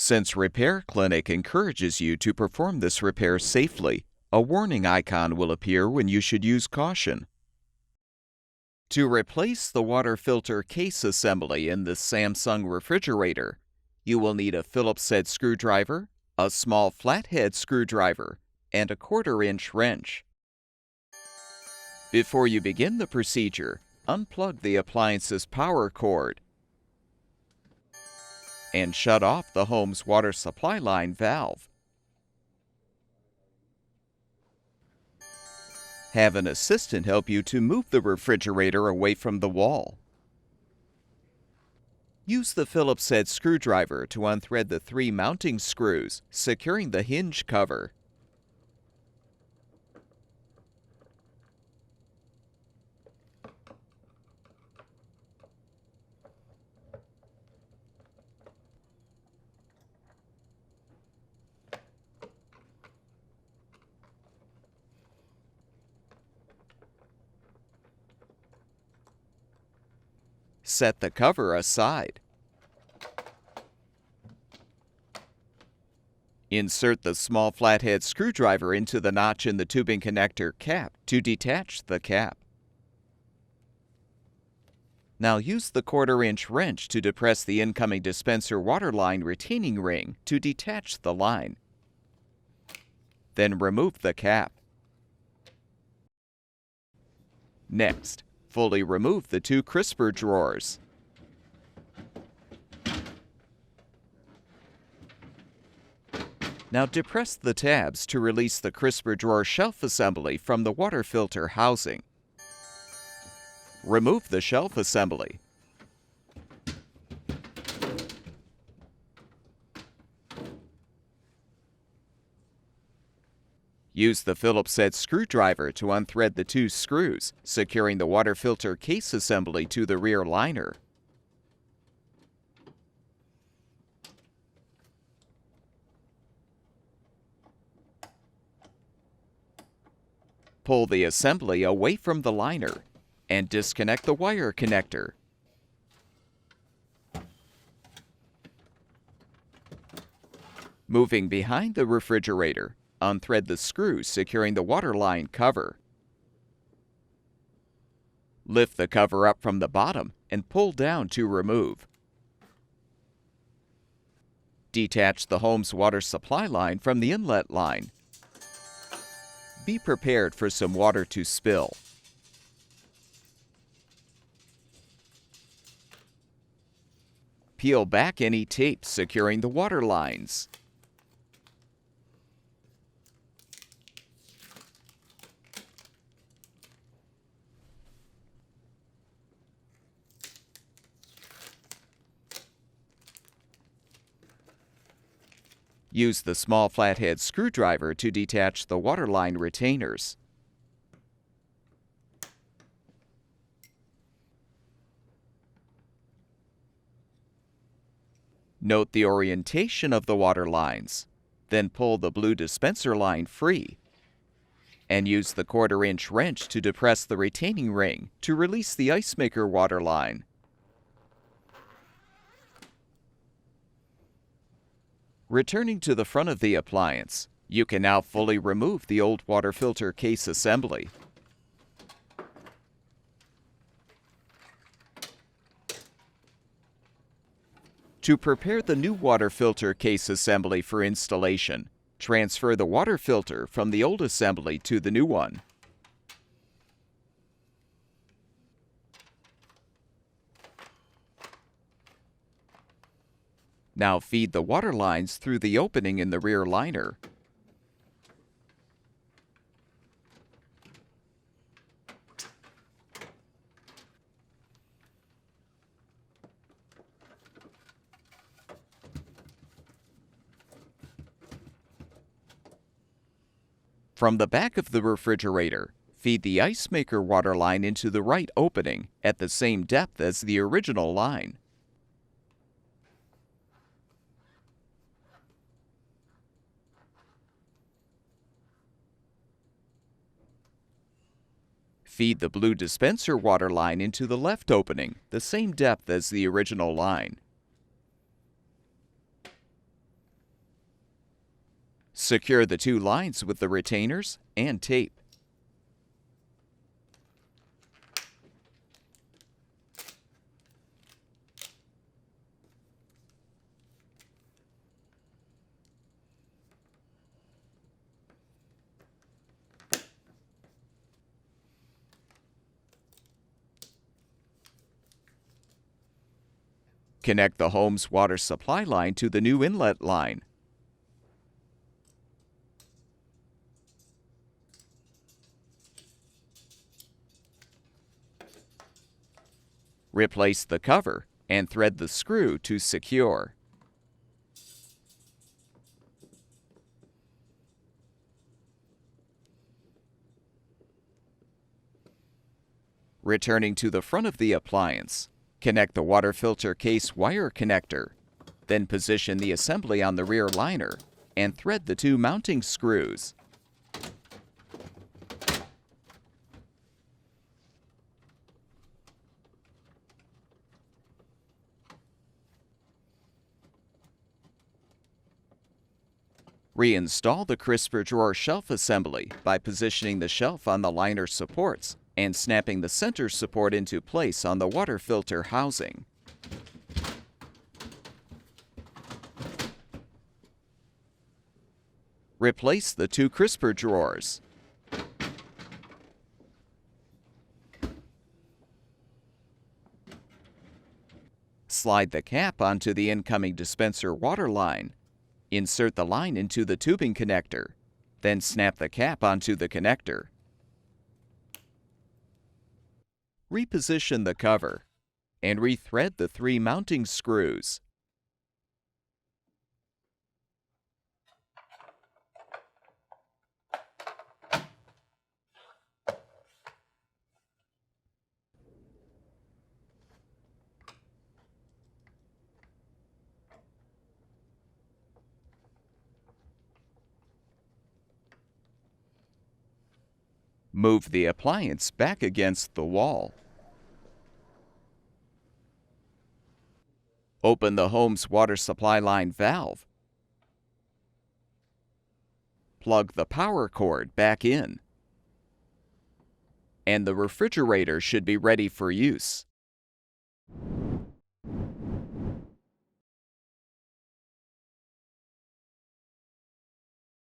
Since Repair Clinic encourages you to perform this repair safely, a warning icon will appear when you should use caution. To replace the water filter case assembly in this Samsung refrigerator, you will need a Phillips head screwdriver, a small flathead screwdriver, and a 1/4-inch wrench. Before you begin the procedure, unplug the appliance's power cord and shut off the home's water supply line valve. Have an assistant help you to move the refrigerator away from the wall. Use the Phillips head screwdriver to unthread the 3 mounting screws securing the hinge cover. Set the cover aside. Insert the small flathead screwdriver into the notch in the tubing connector cap to detach the cap. Now use the 1/4-inch wrench to depress the incoming dispenser water line retaining ring to detach the line. Then remove the cap. Next, fully remove the 2 crisper drawers. Now depress the tabs to release the crisper drawer shelf assembly from the water filter housing. Remove the shelf assembly. Use the Phillips head screwdriver to unthread the 2 screws, securing the water filter case assembly to the rear liner. Pull the assembly away from the liner and disconnect the wire connector. Moving behind the refrigerator, unthread the screws securing the water line cover. Lift the cover up from the bottom and pull down to remove. Detach the home's water supply line from the inlet line. Be prepared for some water to spill. Peel back any tape securing the water lines. Use the small flathead screwdriver to detach the water line retainers. Note the orientation of the water lines. Then pull the blue dispenser line free. And use the 1/4-inch wrench to depress the retaining ring to release the ice maker water line. Returning to the front of the appliance, you can now fully remove the old water filter case assembly. To prepare the new water filter case assembly for installation, transfer the water filter from the old assembly to the new one. Now feed the water lines through the opening in the rear liner. From the back of the refrigerator, feed the ice maker water line into the right opening at the same depth as the original line. Feed the blue dispenser water line into the left opening, the same depth as the original line. Secure the two lines with the retainers and tape. Connect the home's water supply line to the new inlet line. Replace the cover and thread the screw to secure. Returning to the front of the appliance, connect the water filter case wire connector. Then position the assembly on the rear liner and thread the two mounting screws. Reinstall the crisper drawer shelf assembly by positioning the shelf on the liner supports and snapping the center support into place on the water filter housing. Replace the two crisper drawers. Slide the cap onto the incoming dispenser water line. Insert the line into the tubing connector, then snap the cap onto the connector. Reposition the cover and rethread the three mounting screws. Move the appliance back against the wall. Open the home's water supply line valve. Plug the power cord back in. And the refrigerator should be ready for use.